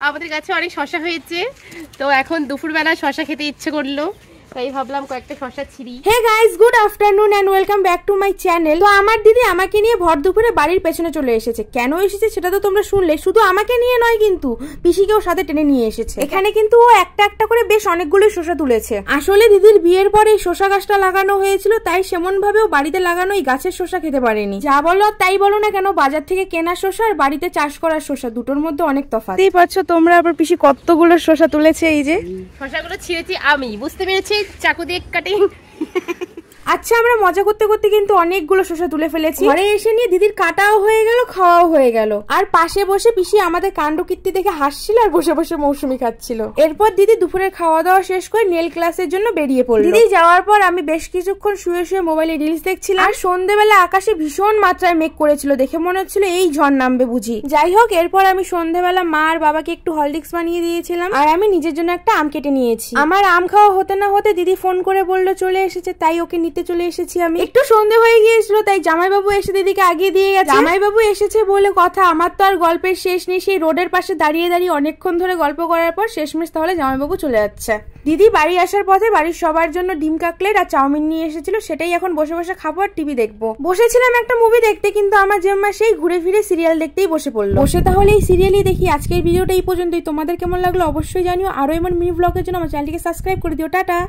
আমাদের কাছে অনেক শশা হয়েছে, তো এখন দুপুরবেলা শশা খেতে ইচ্ছে করলো, তাই ভাবলাম কয়েকটা শশা ছিঁড়ি। Hey guys, good afternoon and welcome back to my channel. তো আমার দিদি আমাকে নিয়ে ভর দুপুরে বাড়ির পেছনে চলে এসেছে। কেন এসেছে সেটা তো তোমরা শুনলে। শুধু আমাকে নিয়ে নয়, কিন্তু পিসিকেও সাথে টেনে নিয়ে এসেছে। এখানে কিন্তু ও একটা একটা করে বেশ অনেকগুলো শসা তুলেছে। আসলে দিদির বিয়ের পরে এই শসা গাছটা লাগানো হয়েছিল, তাই সেমন ভাবে ও বাড়িতে লাগানো এই গাছের শসা খেতে পারেনি। যা বলো তাই বলো না কেন, বাজার থেকে কেনা শসা আর বাড়িতে চাষ করার শসা দুটোর মধ্যে অনেক তফাৎ। দেখতেই পাচ্ছ তোমরা। আবার পিসি কতগুলো শসা তুলেছে। এই যে শসাগুলো ছিঁড়েছি আমি, বুঝতে পেরেছি, চাকু দিয়ে কাটিং। আচ্ছা, আমরা মজা করতে করতে কিন্তু অনেকগুলো শসা তুলে ফেলেছি। ঘরে এসে নিয়ে দিদির কাটাও হয়ে গেল, খাওয়াও হয়ে গেল। আর পাশে বসে পিসি আমাদের কাণ্ডকীর্তি দেখে হাসছিল আর বসে বসে মৌসুমি খাচ্ছিল। এরপর দিদি দুপুরের খাওয়া দাওয়া শেষ করে নেল ক্লাসের জন্য বেরিয়ে পড়ল। দিদি যাওয়ার পর আমি বেশ কিছুক্ষণ শুয়ে শুয়ে মোবাইলে রিলস দেখছিলাম। আর সন্ধ্যেবেলা আকাশে ভীষণ মাত্রায় মেঘ করেছিল, দেখে মনে হচ্ছিল এই ঝড় নামবে বুঝি। যাই হোক, এরপর আমি সন্ধ্যেবেলা মা আর বাবাকে একটু হরলিক্স বানিয়ে দিয়েছিলাম, আর আমি নিজের জন্য একটা আম কেটে নিয়েছি। আমার আম খাওয়া হতে না হতে দিদি ফোন করে বললো চলে এসেছে, তাই ওকে নিতে চলে এসেছি আমি। একটু সন্ধে হয়ে গিয়েছিল, তাই জামাইবাবু এসে দিদিকে আগিয়ে দিয়ে গেছে। জামাইবাবু এসেছে বলে কথা, আমার তো আর গল্পের শেষ নেই। সেই রোডের পাশে দাঁড়িয়ে দাঁড়িয়ে অনেকক্ষণ ধরে গল্প করার পর শেষমেশ তাহলে জামাইবাবু চলে যাচ্ছে। দিদি বাড়ি আসার পথে বাড়ির সবার জন্য ডিম কাটলেট আর চাউমিন নিয়ে এসেছিল, সেটাই এখন বসে বসে খাবো আর টিভি দেখবো। বসেছিলাম একটা মুভি দেখতে, কিন্তু আমার জেম্মা সেই ঘুরে ফিরে সিরিয়াল দেখতেই বসে পড়লো। বসে তাহলে এই সিরিয়ালই দেখি। আজকের ভিডিওটা এই পর্যন্তই। তোমাদের কেমন লাগলো অবশ্যই জানিও। আরো এমন মিনি ব্লগের জন্য আমার চ্যানেলটিকে সাবস্ক্রাইব করে দিও। টাটা।